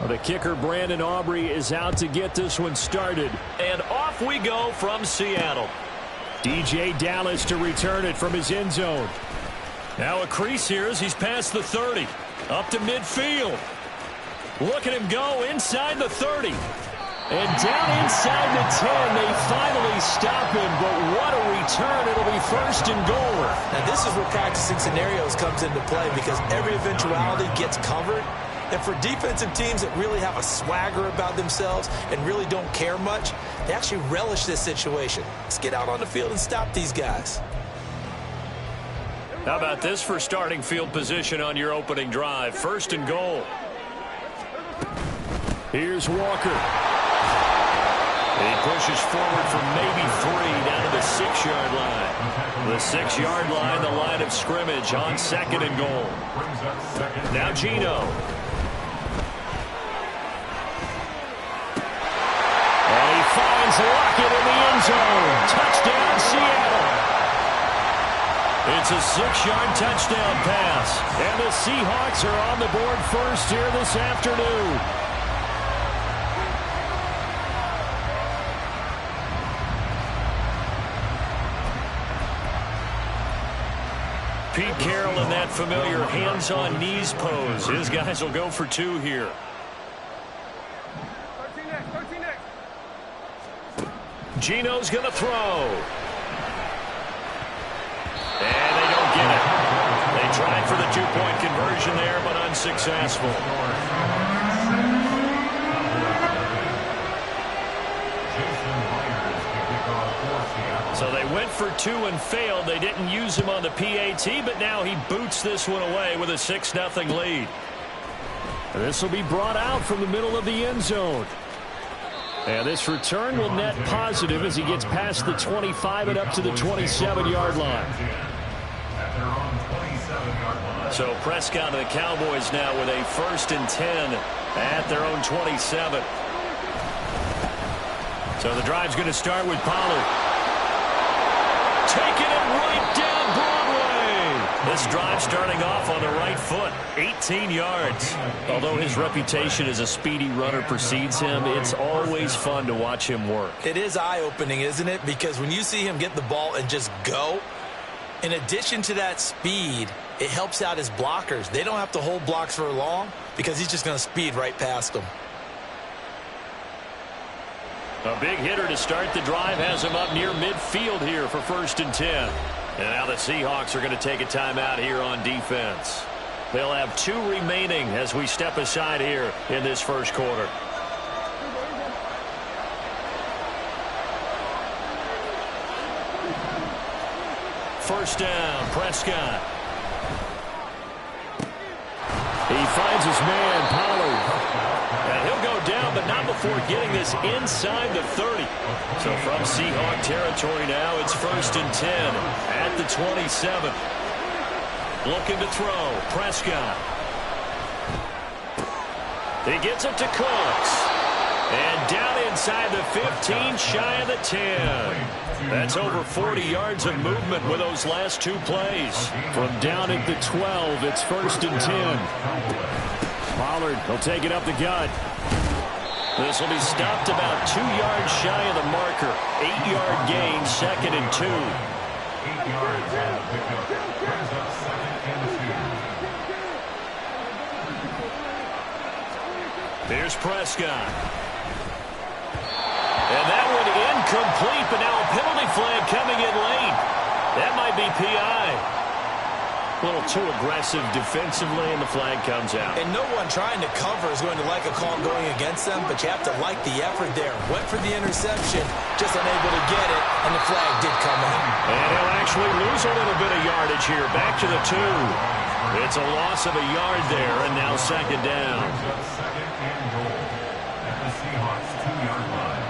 Well, the kicker, Brandon Aubrey, is out to get this one started. And off we go from Seattle. DJ Dallas to return it from his end zone. Now a crease here as he's past the 30. Up to midfield. Look at him go inside the 30. And down inside the 10, they finally stop him. But what a return. It'll be first and goal. Now this is where practicing scenarios comes into play because every eventuality gets covered. And for defensive teams that really have a swagger about themselves and really don't care much, they actually relish this situation. Let's get out on the field and stop these guys. How about this for starting field position on your opening drive? First and goal. Here's Walker. He pushes forward for maybe 3 down to the 6-yard line. The 6-yard line, the line of scrimmage on second and goal. Now Geno. Finds Lockett in the end zone. Touchdown, Seattle. It's a 6-yard touchdown pass. And the Seahawks are on the board first here this afternoon. Pete Carroll in that familiar hands-on knees pose. His guys will go for 2 here. Geno's going to throw. And they don't get it. They tried for the 2-point conversion there, but unsuccessful. So they went for 2 and failed. They didn't use him on the PAT, but now he boots this one away with a 6-0 lead. This will be brought out from the middle of the end zone. And this return will net positive as he gets past the 25 and up to the 27-yard line. So Prescott and the Cowboys now with a 1st and 10 at their own 27. So the drive's going to start with Pollard. Taking it right down Broadway. This drive starting off on the right foot. 18 yards. Although his reputation as a speedy runner precedes him, it's always fun to watch him work. It is eye-opening, isn't it? Because when you see him get the ball and just go, in addition to that speed, it helps out his blockers. They don't have to hold blocks for long because he's just going to speed right past them. A big hitter to start the drive has him up near midfield here for 1st and 10. And now the Seahawks are going to take a timeout here on defense. They'll have 2 remaining as we step aside here in this first quarter. First down, Prescott. He finds his man, Pollard. And he'll go down, but not before getting this inside the 30. So from Seahawk territory now, it's 1st and 10 at the 27. Looking to throw, Prescott. He gets it to Cooks. And down inside the 15, shy of the 10. That's over 40 yards of movement with those last 2 plays. From down at the 12, it's 1st and 10. Pollard will take it up the gut. This will be stopped about 2 yards shy of the marker. 8-yard gain, 2nd and 2. 8 yards on the pickup. Brings up 2nd and 2. Here's Prescott. And that one incomplete, but now a penalty flag coming in late. That might be PI. A little too aggressive defensively, and the flag comes out. And no one trying to cover is going to like a call going against them, but you have to like the effort there. Went for the interception, just unable to get it, and the flag did come out. And he'll actually lose a little bit of yardage here. Back to the 2. It's a loss of a yard there, and now 2nd down. 2nd and goal at the Seahawks 2-yard line.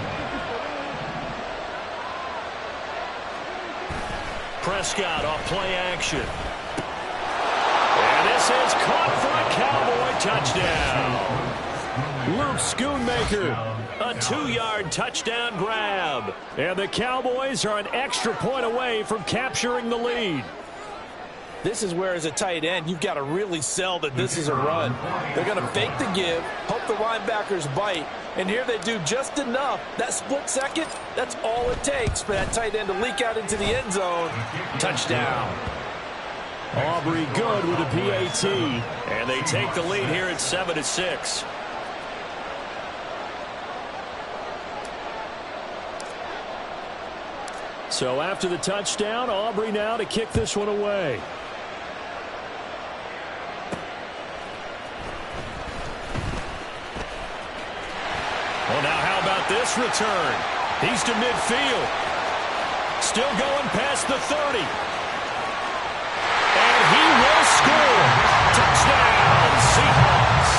Prescott off play action. And this is caught for a Cowboy touchdown. Luke Schoonmaker, a 2-yard touchdown grab. And the Cowboys are an extra point away from capturing the lead. This is where, as a tight end, you've got to really sell that this is a run. They're going to fake the give, hope the linebackers bite, and here they do just enough. That split second, that's all it takes for that tight end to leak out into the end zone. Touchdown. Aubrey good with a PAT, and they take the lead here at 7-6. So after the touchdown, Aubrey now to kick this one away. Well, now how about this return? He's to midfield. Still going past the 30. And he will score. Touchdown, Seahawks.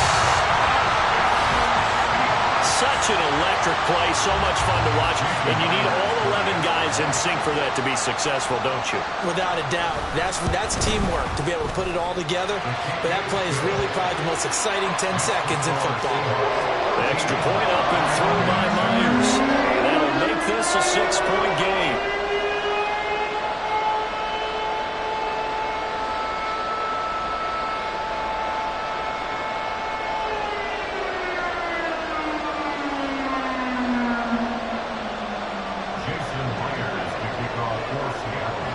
Such an electric play, so much fun to watch. And you need all 11 guys in sync for that to be successful, don't you? Without a doubt. That's teamwork, to be able to put it all together. But that play is really probably the most exciting 10 seconds in football. Extra point up and through by Myers. That'll make this a 6-point game. Jason Myers to kick off for Seattle.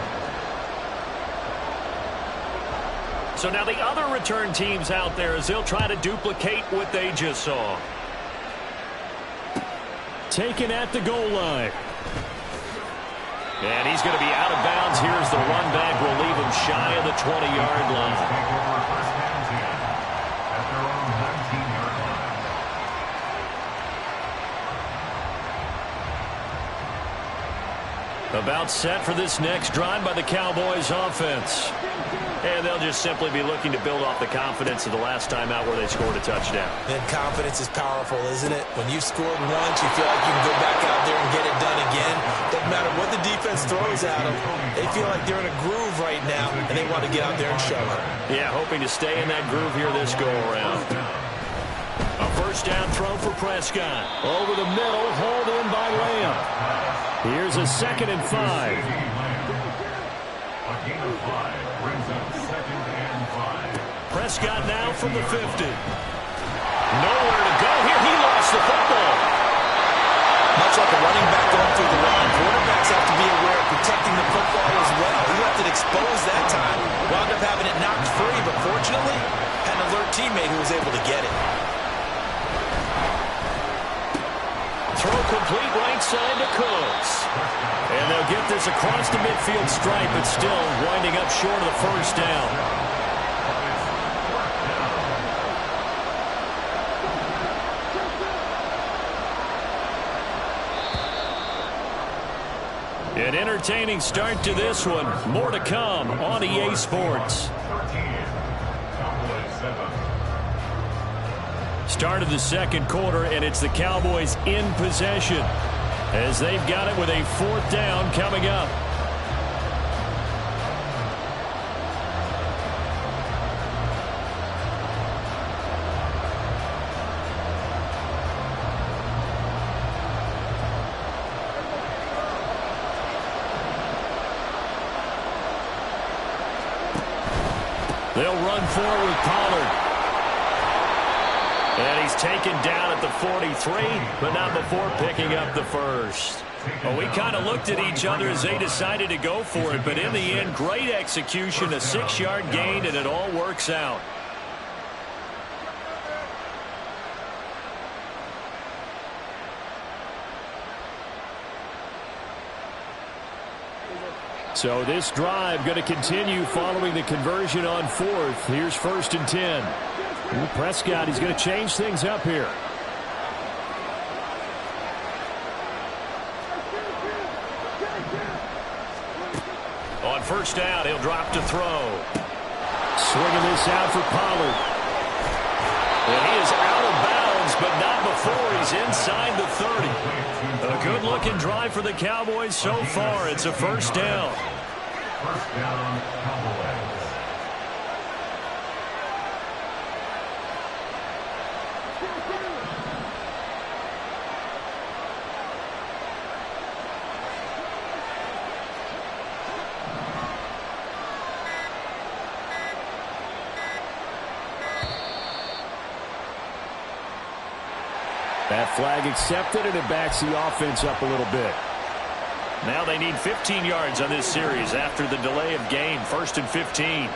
So now the other return teams out there as they'll try to duplicate what they just saw. Taken at the goal line. And he's going to be out of bounds. Here's the run back. Will leave him shy of the 20-yard line. Take over first and 10 at their own 19-yard line. About set for this next drive by the Cowboys offense. And they'll just simply be looking to build off the confidence of the last time out where they scored a touchdown. And confidence is powerful, isn't it? When you've scored once, you feel like you can go back out there and get it done again. Doesn't matter what the defense throws at them. They feel like they're in a groove right now, and they want to get out there and show it. Yeah, hoping to stay in that groove here this go-around. A first down throw for Prescott. Over the middle, hauled in by Lamb. Here's a 2nd and 5. A gain of 5 brings up 2nd and 5. Prescott now from the 50. Nowhere to go here. He lost the football. Much like a running back going through the line, quarterbacks have to be aware of protecting the football as well. He left it exposed that time. Wound up having it knocked free, but fortunately, had an alert teammate who was able to get it. Throw complete right side to Cooks. And they'll get this across the midfield stripe, but still winding up short of the first down. An entertaining start to this one. More to come on EA Sports. 13, Cowboys 7. Start of the second quarter, and it's the Cowboys in possession as they've got it with a 4th down coming up. They'll run forward with Pollard. And he's taken down at the 43, but not before picking up the first. Well, we kind of looked at each other as they decided to go for it, but in the end, great execution, a 6-yard gain, and it all works out. So this drive going to continue following the conversion on 4th. Here's 1st and 10. Ooh, Prescott, he's going to change things up here. On 1st down, he'll drop to throw. Swinging this out for Pollard. And he is out of bounds, but not before he's inside the 30. A good-looking drive for the Cowboys so far. It's a 1st down. 1st down, Cowboys. That flag accepted, and it backs the offense up a little bit. Now they need 15 yards on this series after the delay of game. 1st and 15.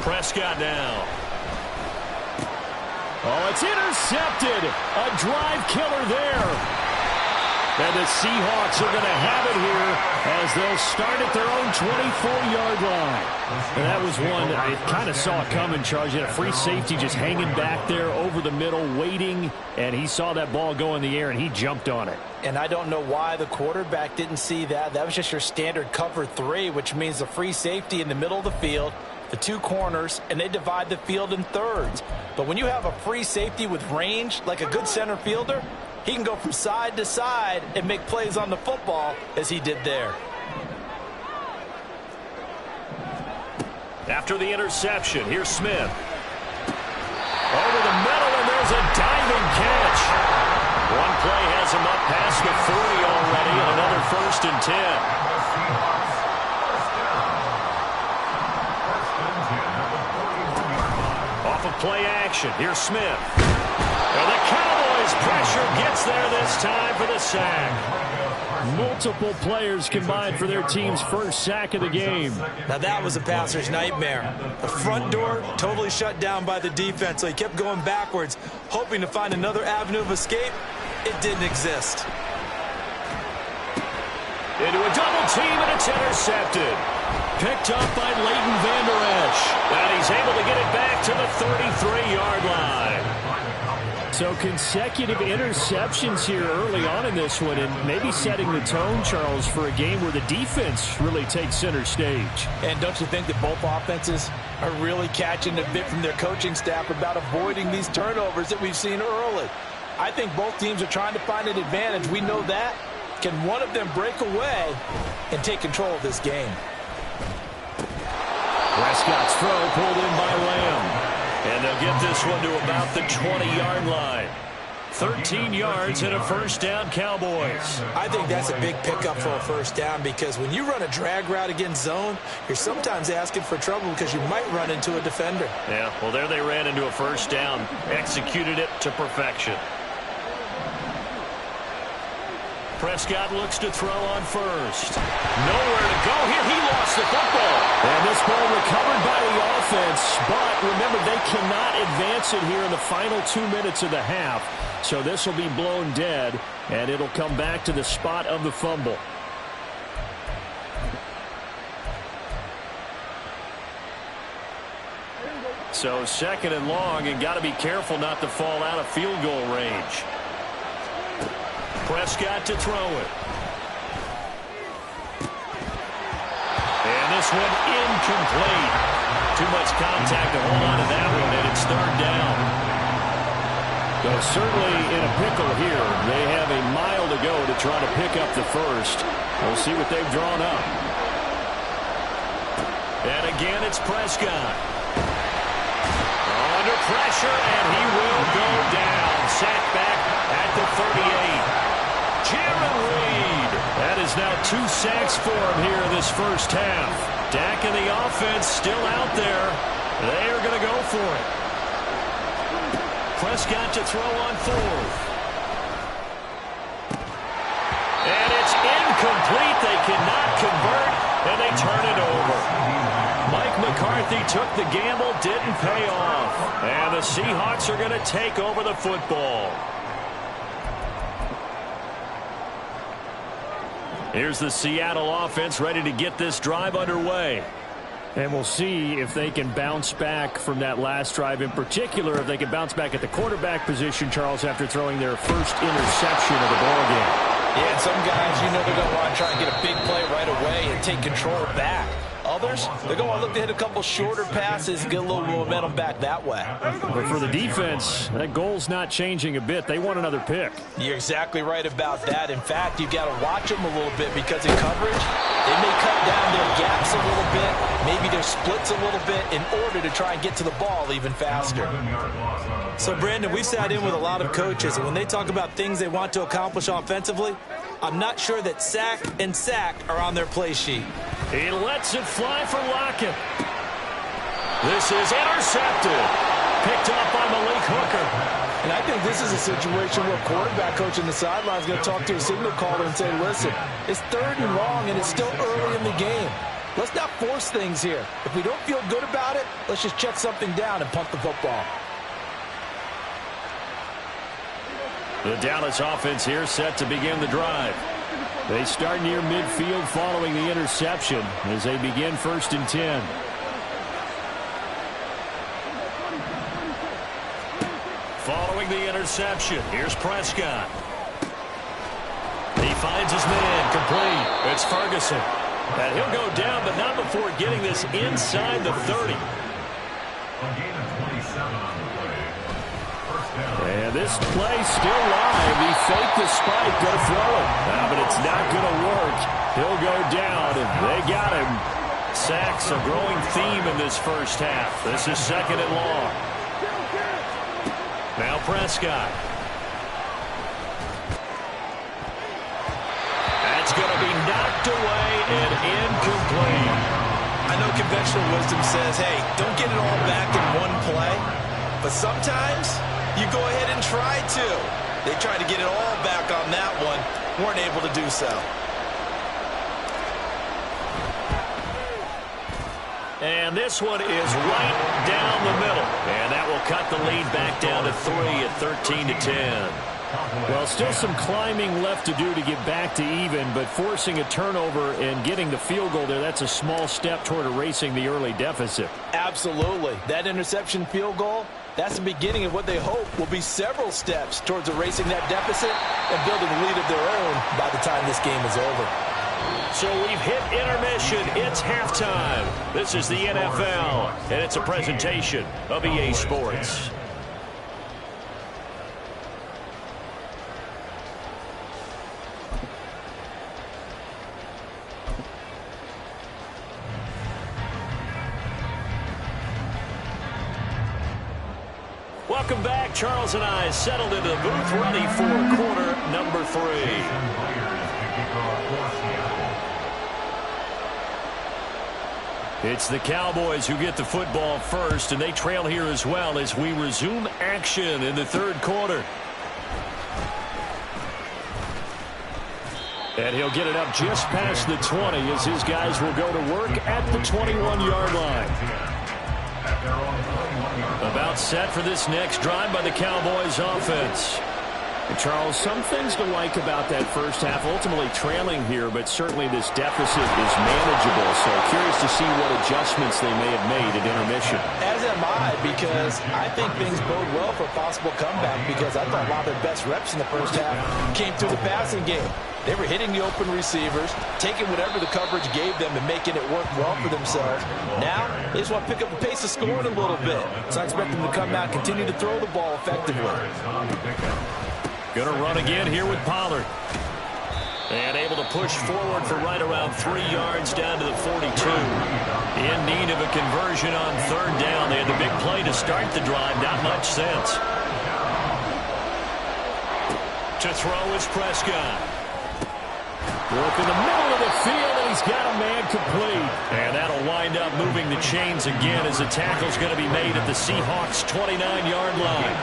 Prescott now. Oh, it's intercepted. A drive killer there. And the Seahawks are going to have it here as they'll start at their own 24-yard line. And that was one that I kind of saw it coming, Charles. You had a free safety just hanging back there over the middle, waiting, and he saw that ball go in the air, and he jumped on it. And I don't know why the quarterback didn't see that. That was just your standard cover 3, which means the free safety in the middle of the field, the 2 corners, and they divide the field in thirds. But when you have a free safety with range, like a good center fielder, he can go from side to side and make plays on the football as he did there. After the interception, here's Smith. Over the middle, and there's a diving catch. One play has him up past the 40 already, and another 1st and 10. Off of play action, here's Smith. And the Cowboys pressure gets there this time for the sack. Multiple players combined for their team's first sack of the game. Now that was a passer's nightmare. The front door totally shut down by the defense, so he kept going backwards, hoping to find another avenue of escape. It didn't exist. Into a double team, and it's intercepted. Picked up by Leighton Vander Esch. And he's able to get it back to the 33-yard line. So consecutive interceptions here early on in this one, and maybe setting the tone, Charles, for a game where the defense really takes center stage. And don't you think that both offenses are really catching a bit from their coaching staff about avoiding these turnovers that we've seen early? I think both teams are trying to find an advantage. We know that. Can one of them break away and take control of this game? Prescott's throw pulled in by Lamb. And they'll get this one to about the 20-yard line. 13 yards and a 1st down, Cowboys. I think that's a big pickup for a 1st down, because when you run a drag route against zone, you're sometimes asking for trouble because you might run into a defender. Yeah, well, there they ran into a 1st down, executed it to perfection. Prescott looks to throw on 1st. Nowhere to go here. He lost the football. And this ball recovered by the offense. But remember, they cannot advance it here in the final 2 minutes of the half. So this will be blown dead, and it'll come back to the spot of the fumble. So 2nd and long, and got to be careful not to fall out of field goal range. Prescott to throw it. And this one incomplete. Too much contact to hold on to that one, and it's 3rd down. Well, certainly in a pickle here. They have a mile to go to try to pick up the 1st. We'll see what they've drawn up. And again, it's Prescott. Under pressure, and he will go down. Sacked back at the 38. Jaron Reed. That is now 2 sacks for him here in this 1st half. Dak and the offense still out there. They are going to go for it. Prescott to throw on 4th. And it's incomplete. They cannot convert, and they turn it over. Mike McCarthy took the gamble, didn't pay off. And the Seahawks are going to take over the football. Here's the Seattle offense ready to get this drive underway. And we'll see if they can bounce back from that last drive, in particular if they can bounce back at the quarterback position, Charles, after throwing their first interception of the ballgame. Yeah, and some guys, you know, they're going to want to try and get a big play right away and take control back. Others, they're going to look to hit a couple shorter passes and get a little momentum back that way. But for the defense, that goal's not changing a bit. They want another pick. You're exactly right about that. In fact, you've got to watch them a little bit, because in coverage, they may cut down their gaps a little bit, maybe their splits a little bit, in order to try and get to the ball even faster. So, Brandon, we've sat in with a lot of coaches, and when they talk about things they want to accomplish offensively, I'm not sure that sack and sack are on their play sheet. He lets it fly for Lockett. This is intercepted. Picked up by Malik Hooker. And I think this is a situation where quarterback coach in the sideline is going to talk to a signal caller and say, listen, it's 3rd and long and it's still early in the game. Let's not force things here. If we don't feel good about it, let's just check something down and punt the football. The Dallas offense here set to begin the drive. They start near midfield following the interception as they begin 1st and 10. Following the interception, here's Prescott. He finds his man, complete. It's Ferguson. And he'll go down, but not before getting this inside the 30. And this play still live. He faked the spike, going to throw it. But it's not going to work. He'll go down, and they got him. Sacks a growing theme in this first half. This is 2nd and long. Now Prescott. That's going to be knocked away and incomplete. I know conventional wisdom says, hey, don't get it all back in one play. But sometimes you go ahead and try to. They tried to get it all back on that one. Weren't able to do so. And this one is right down the middle. And that will cut the lead back down to 3 at 13-10. Well, still some climbing left to do to get back to even, but forcing a turnover and getting the field goal there, that's a small step toward erasing the early deficit. Absolutely. That interception field goal, that's the beginning of what they hope will be several steps towards erasing that deficit and building a lead of their own by the time this game is over. So we've hit intermission. It's halftime. This is the NFL, and it's a presentation of EA Sports. Welcome back. Charles and I settled into the booth, ready for quarter number 3. It's the Cowboys who get the football first, and they trail here as well as we resume action in the 3rd quarter. And he'll get it up just past the 20 as his guys will go to work at the 21-yard line. About set for this next drive by the Cowboys offense. And Charles, some things to like about that first half. Ultimately trailing here, but certainly this deficit is manageable. So curious to see what adjustments they may have made at intermission. As am I, because I think things bode well for a possible comeback, because I thought a lot of their best reps in the first half came through the passing game. They were hitting the open receivers, taking whatever the coverage gave them and making it work well for themselves. Now, they just want to pick up the pace of scoring a little bit. So I expect them to come out and continue to throw the ball effectively. Going to run again here with Pollard. And able to push forward for right around 3 yards down to the 42. In need of a conversion on 3rd down. They had the big play to start the drive. Not much sense. To throw is Prescott. Work in the middle of the field, and he's got a man complete. And that'll wind up moving the chains again as the tackle's going to be made at the Seahawks' 29-yard line.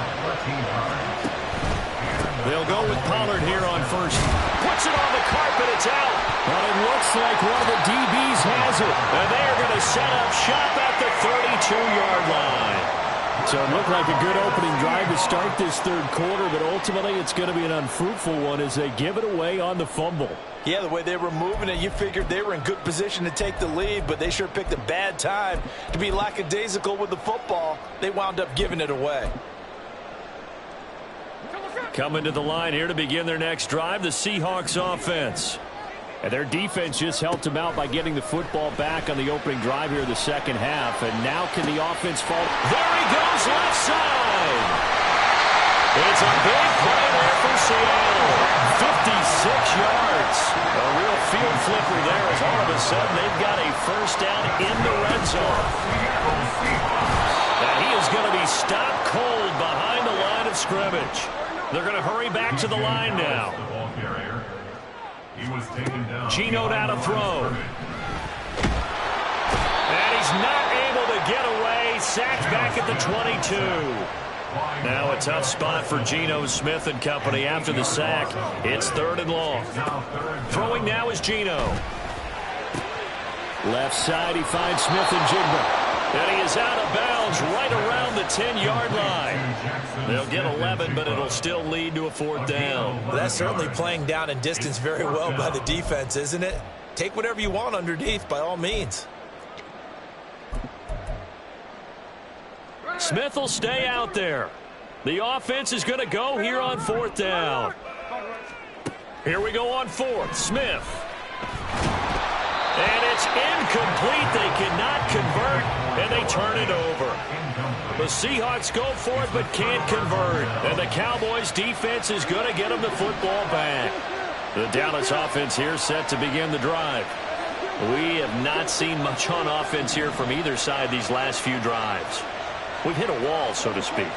They'll go with Pollard here on first. Puts it on the carpet. It's out. But it looks like one of the DBs has it. And they're going to set up shop at the 32-yard line. So it looked like a good opening drive to start this 3rd quarter, but ultimately it's going to be an unfruitful one as they give it away on the fumble. Yeah, the way they were moving it, you figured they were in good position to take the lead, but they sure picked a bad time to be lackadaisical with the football. They wound up giving it away. Coming to the line here to begin their next drive, the Seahawks offense. And their defense just helped them out by getting the football back on the opening drive here in the 2nd half. And now can the offense fall? There he goes, left side. It's a big play there for Seattle. 56 yards. A real field flipper there as all of a sudden they've got a first down in the red zone. And he is going to be stopped cold behind the line of scrimmage. They're going to hurry back to the line now. Geno now to throw. And he's not able to get away. Sacked back at the 22. Now a tough spot for Geno Smith and company after the sack. It's 3rd and long. Throwing now is Geno. Left side, he finds Smith and Jigba. And he is out of bounds right around the 10-yard line. They'll get 11, but it'll still lead to a 4th down. Well, that's certainly playing down in distance very well by the defense, isn't it? Take whatever you want underneath, by all means. Smith will stay out there. The offense is going to go here on 4th down. Here we go on 4th. Smith. And it's incomplete. They cannot convert, and they turn it over. The Seahawks go for it but can't convert. And the Cowboys defense is going to get them the football back. The Dallas offense here set to begin the drive. We have not seen much on offense here from either side these last few drives. We've hit a wall, so to speak.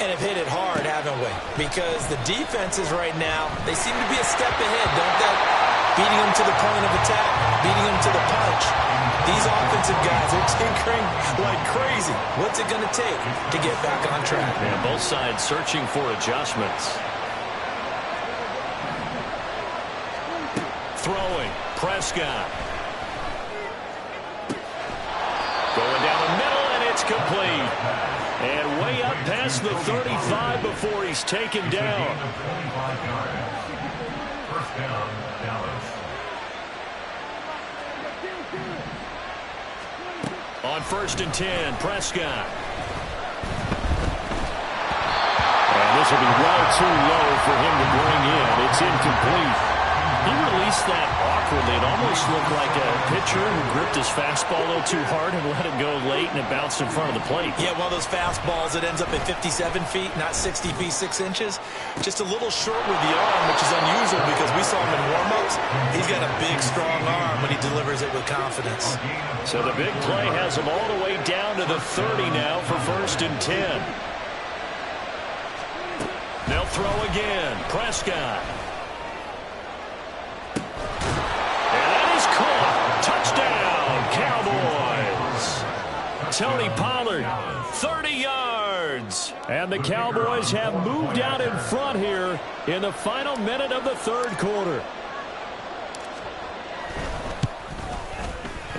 And have hit it hard, haven't we? Because the defenses right now, they seem to be a step ahead, don't they? Beating them to the point of attack, beating them to the punch. These offensive guys are tinkering like crazy. What's it going to take to get back on track? Yeah, both sides searching for adjustments. Throwing, Prescott. Going down the middle, and it's complete. And way up past the 35 before he's taken down. First down, Dallas. On 1st and 10, Prescott. And this will be well too low for him to bring in. It's incomplete. He released that awkwardly. It almost looked like a pitcher who gripped his fastball a little too hard and let it go late, and it bounced in front of the plate. Yeah, one of those fastballs that ends up at 57 feet, not 60 feet, 6 inches. Just a little short with the arm, which is unusual because we saw him in warm-ups. He's got a big, strong arm when he delivers it with confidence. So the big play has him all the way down to the 30 now for 1st and 10. They'll throw again. Prescott. Touchdown, Cowboys. Tony Pollard, 30 yards. And the Cowboys have moved out in front here in the final minute of the 3rd quarter.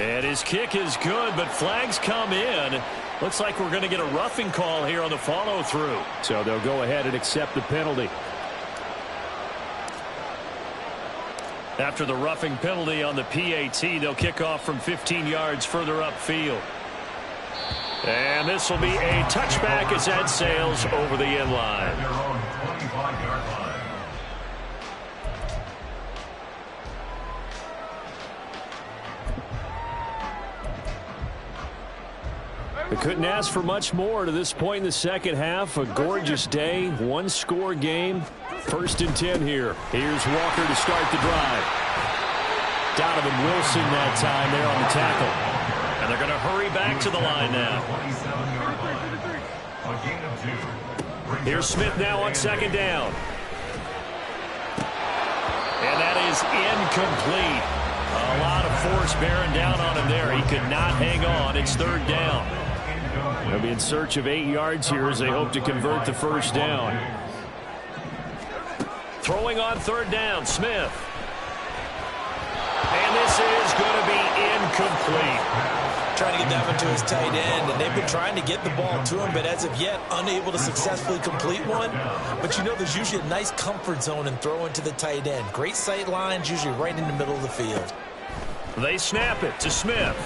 And his kick is good, but flags come in. Looks like we're going to get a roughing call here on the follow-through. So they'll go ahead and accept the penalty. After the roughing penalty on the PAT, they'll kick off from 15 yards further upfield. And this will be a touchback as that sails over the end line. Their own 25-yard line. We couldn't ask for much more to this point in the second half. A gorgeous day, 1-score game. 1st and 10 here. Here's Walker to start the drive. Donovan Wilson that time there on the tackle. And they're going to hurry back to the line now. 27-yard line. A gain of 2. Here's Smith now on 2nd down. And that is incomplete. A lot of force bearing down on him there. He could not hang on. It's 3rd down. They'll be in search of 8 yards here as they hope to convert the 1st down. Throwing on 3rd down, Smith. And this is going to be incomplete. Trying to get that one to his tight end, and they've been trying to get the ball to him, but as of yet, unable to successfully complete one. But you know there's usually a nice comfort zone in throwing to the tight end. Great sight lines, usually right in the middle of the field. They snap it to Smith.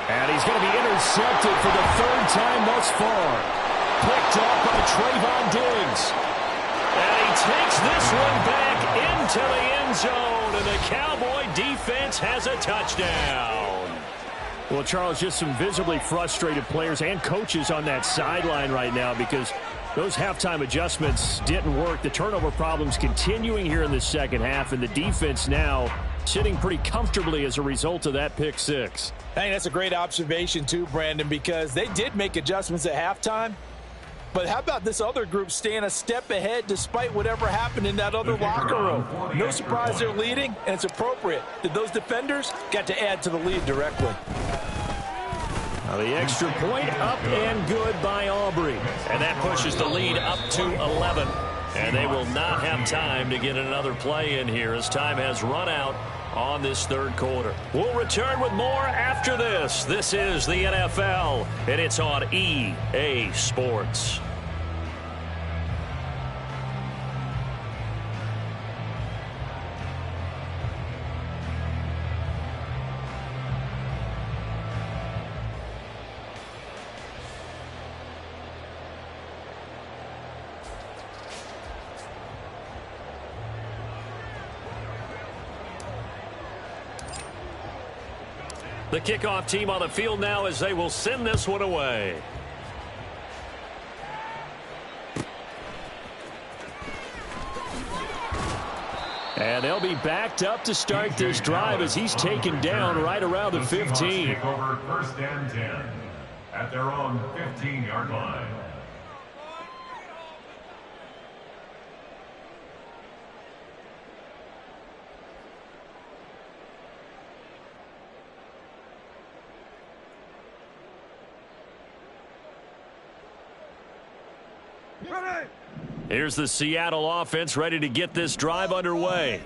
And he's going to be intercepted for the 3rd time thus far. Picked up by Trayvon Diggs. And he takes this one back into the end zone, and the Cowboy defense has a touchdown. Well, Charles, just some visibly frustrated players and coaches on that sideline right now because those halftime adjustments didn't work. The turnover problems continuing here in the second half, and the defense now sitting pretty comfortably as a result of that pick six. I think that's a great observation too, Brandon, because they did make adjustments at halftime. But how about this other group staying a step ahead despite whatever happened in that other locker room? No surprise they're leading, and it's appropriate that those defenders got to add to the lead directly. The extra point up and good by Aubrey. And that pushes the lead up to 11. And they will not have time to get another play in here as time has run out on this third quarter. We'll return with more after this. This is the NFL, and it's on EA Sports. The kickoff team on the field now as they will send this one away. And they'll be backed up to start this drive as he's taken down right around the 15. Take over 1st and 10 at their own 15-yard line. Here's the Seattle offense ready to get this drive underway.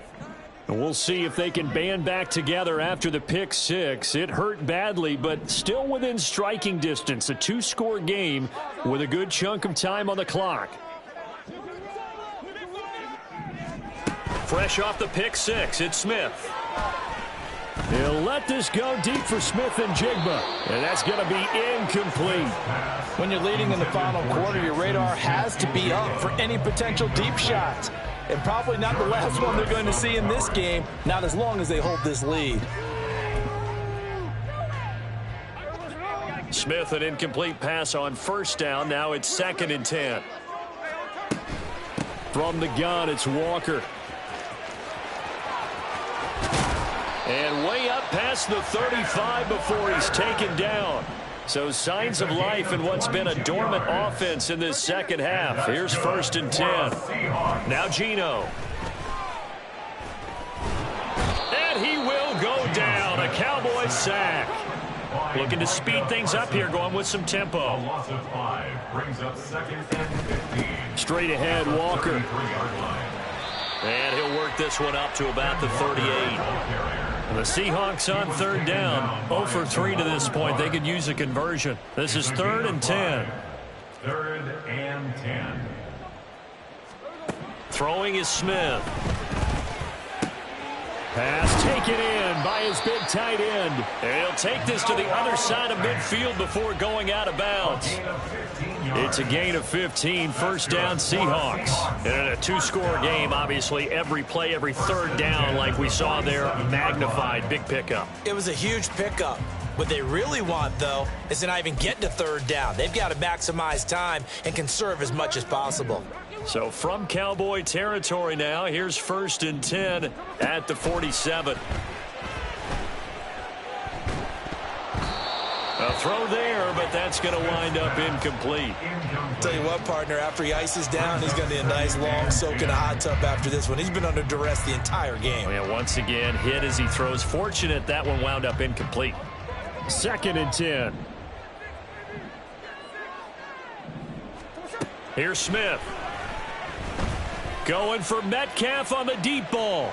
And we'll see if they can band back together after the pick six. It hurt badly, but still within striking distance. A two-score game with a good chunk of time on the clock. Fresh off the pick six, it's Smith. He'll let this go deep for Smith and Jigba. And that's going to be incomplete. When you're leading in the final quarter, your radar has to be up for any potential deep shots. And probably not the last one they're going to see in this game, not as long as they hold this lead. Smith, an incomplete pass on first down. Now it's 2nd and 10. From the gun, it's Walker. And way up past the 35 before he's taken down. So signs of life in what's been a dormant offense in this second half. Here's 1st and 10. Now Geno. And he will go down. A Cowboy sack. Looking to speed things up here, going with some tempo. A loss of 5 brings up 2nd and 15. Straight ahead, Walker. And he'll work this one up to about the 38. The Seahawks on 3rd down. 0 for 3 to this point. They could use a conversion. This is 3rd and 10. 3rd and 10. Throwing is Smith. Pass taken in by his big tight end. And he'll take this to the other side of midfield before going out of bounds. It's a gain of 15, 1st down Seahawks. And in a two-score game, obviously, every play, every 3rd down, like we saw there, magnified. Big pickup. It was a huge pickup. What they really want, though, is to not even get to 3rd down. They've got to maximize time and conserve as much as possible. So from Cowboy territory now, here's 1st and 10 at the 47. A throw there, but that's going to wind up incomplete. Tell you what, partner, after he ices down, he's going to need a nice long soak in a hot tub after this one. He's been under duress the entire game. Yeah, once again, hit as he throws. Fortunate that one wound up incomplete. 2nd and 10. Here's Smith. Going for Metcalf on the deep ball.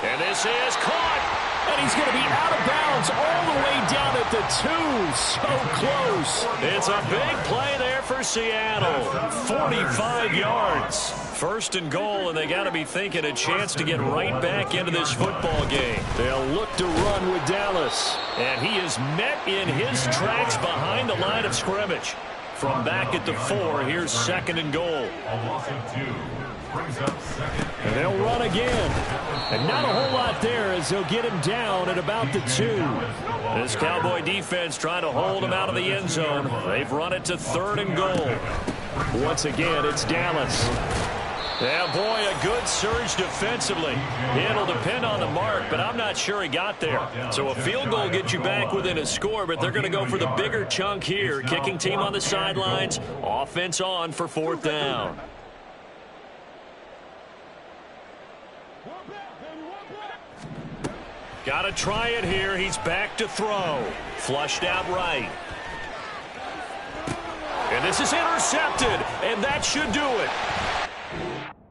And this is caught. And he's going to be out of bounds all the way down at the 2. So close. It's a big play there for Seattle. 45 yards. 1st and goal, and they got to be thinking a chance to get right back into this football game. They'll look to run with Dallas. And he is met in his tracks behind the line of scrimmage. From back at the 4, here's 2nd and goal. A loss of 2 brings up 2nd. And they'll run again. And not a whole lot there as they'll get him down at about the 2. This Cowboy defense trying to hold him out of the end zone. They've run it to 3rd and goal. Once again, it's Dallas. Yeah, boy, a good surge defensively. It'll depend on the mark, but I'm not sure he got there. So a field goal gets you back within a score, but they're going to go for the bigger chunk here. Kicking team on the sidelines. Offense on for 4th down. Got to try it here. He's back to throw. Flushed out right. this is intercepted, and that should do it.